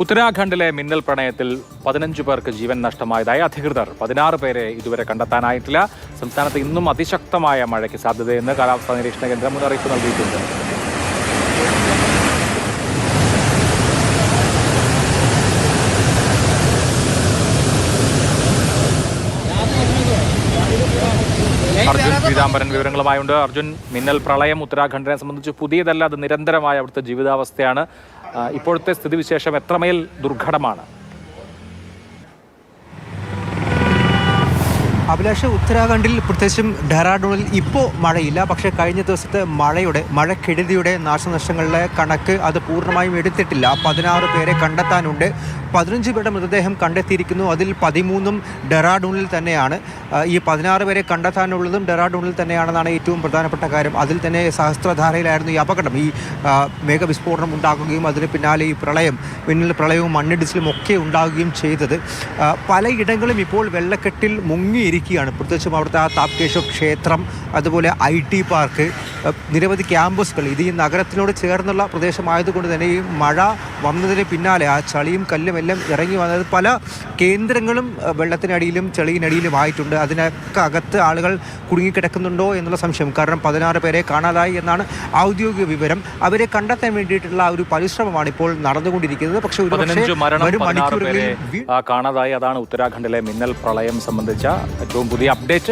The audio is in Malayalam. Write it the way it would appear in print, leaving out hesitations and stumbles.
ഉത്തരാഖണ്ഡിലെ മിന്നൽ പ്രളയത്തിൽ 15 പേർക്ക് ജീവൻ നഷ്ടമായതായി അധികൃതർ. 16 പേരെ ഇതുവരെ കണ്ടെത്താനായിട്ടില്ല. സംസ്ഥാനത്ത് ഇന്നും അതിശക്തമായ മഴയ്ക്ക് സാധ്യതയെന്ന് കാലാവസ്ഥാ നിരീക്ഷണ കേന്ദ്രം മുന്നറിയിപ്പ് നൽകിയിട്ടുണ്ട്. അർജുൻ പീതാംബരൻ വിവരങ്ങളുമായുണ്ട്. അർജുൻ, മിന്നൽ പ്രളയം ഉത്തരാഖണ്ഡിനെ സംബന്ധിച്ച് പുതിയതല്ല, അത് നിരന്തരമായ അവിടുത്തെ ജീവിതാവസ്ഥയാണ്. ഇപ്പോഴത്തെ സ്ഥിതിവിശേഷം എത്രമേൽ ദുർഘടമാണ്? അഭിലാഷ്, ഉത്തരാഖണ്ഡിൽ പ്രത്യേകിച്ചും ഡെറാഡൂണിൽ ഇപ്പോൾ മഴയില്ല. പക്ഷേ കഴിഞ്ഞ ദിവസത്തെ മഴക്കെടുതിയുടെ നാശനഷ്ടങ്ങളുടെ കണക്ക് അത് പൂർണ്ണമായും എടുത്തിട്ടില്ല. 16 പേരെ കണ്ടെത്താനുണ്ട്. 15 പേരുടെ മൃതദേഹം കണ്ടെത്തിയിരിക്കുന്നു. അതിൽ 13 ഡെറാഡൂണിൽ തന്നെയാണ്. ഈ 16 പേരെ കണ്ടെത്താനുള്ളതും ഡെറാഡൂണിൽ തന്നെയാണെന്നാണ് ഏറ്റവും പ്രധാനപ്പെട്ട കാര്യം. അതിൽ തന്നെ സഹസ്രധാരയിലായിരുന്നു ഈ അപകടം. ഈ മേഘവിസ്ഫോടനം ഉണ്ടാകുകയും അതിന് പിന്നാലെ ഈ മിന്നൽ പ്രളയവും മണ്ണിടിച്ചിലും ഒക്കെ ഉണ്ടാകുകയും ചെയ്തത്. പലയിടങ്ങളും ഇപ്പോൾ വെള്ളക്കെട്ടിൽ മുങ്ങിയിരിക്കുകയാണ്. പ്രത്യേകിച്ചും അവിടുത്തെ ആ താപ്കേശ്വർ ക്ഷേത്രം, അതുപോലെ IT പാർക്ക്, നിരവധി ക്യാമ്പസുകൾ. ഇത് ഈ നഗരത്തിനോട് ചേർന്നുള്ള പ്രദേശമായതുകൊണ്ട് തന്നെ ഈ മഴ വന്നതിന് പിന്നാലെ ആ ചളിയും കല്ലും എല്ലാം ഇറങ്ങി വന്നത് പല കേന്ദ്രങ്ങളും വെള്ളത്തിനടിയിലും ചെളിയിനടിയിലുമായിട്ടുണ്ട്. അതിനൊക്കെ അകത്ത് ആളുകൾ കുടുങ്ങിക്കിടക്കുന്നുണ്ടോ എന്നുള്ള സംശയം. കാരണം 16 പേരെ കാണാതായി എന്നാണ് ഔദ്യോഗിക വിവരം. അവരെ കണ്ടെത്താൻ വേണ്ടിയിട്ടുള്ള ഒരു പരിശ്രമമാണ് ഇപ്പോൾ നടന്നുകൊണ്ടിരിക്കുന്നത്. പക്ഷേ ഒരു മണിക്കൂറുകളിൽ കാണാതായി. അതാണ് ഉത്തരാഖണ്ഡിലെ മിന്നൽ പ്രളയം സംബന്ധിച്ച ഏറ്റവും പുതിയ അപ്ഡേറ്റ്.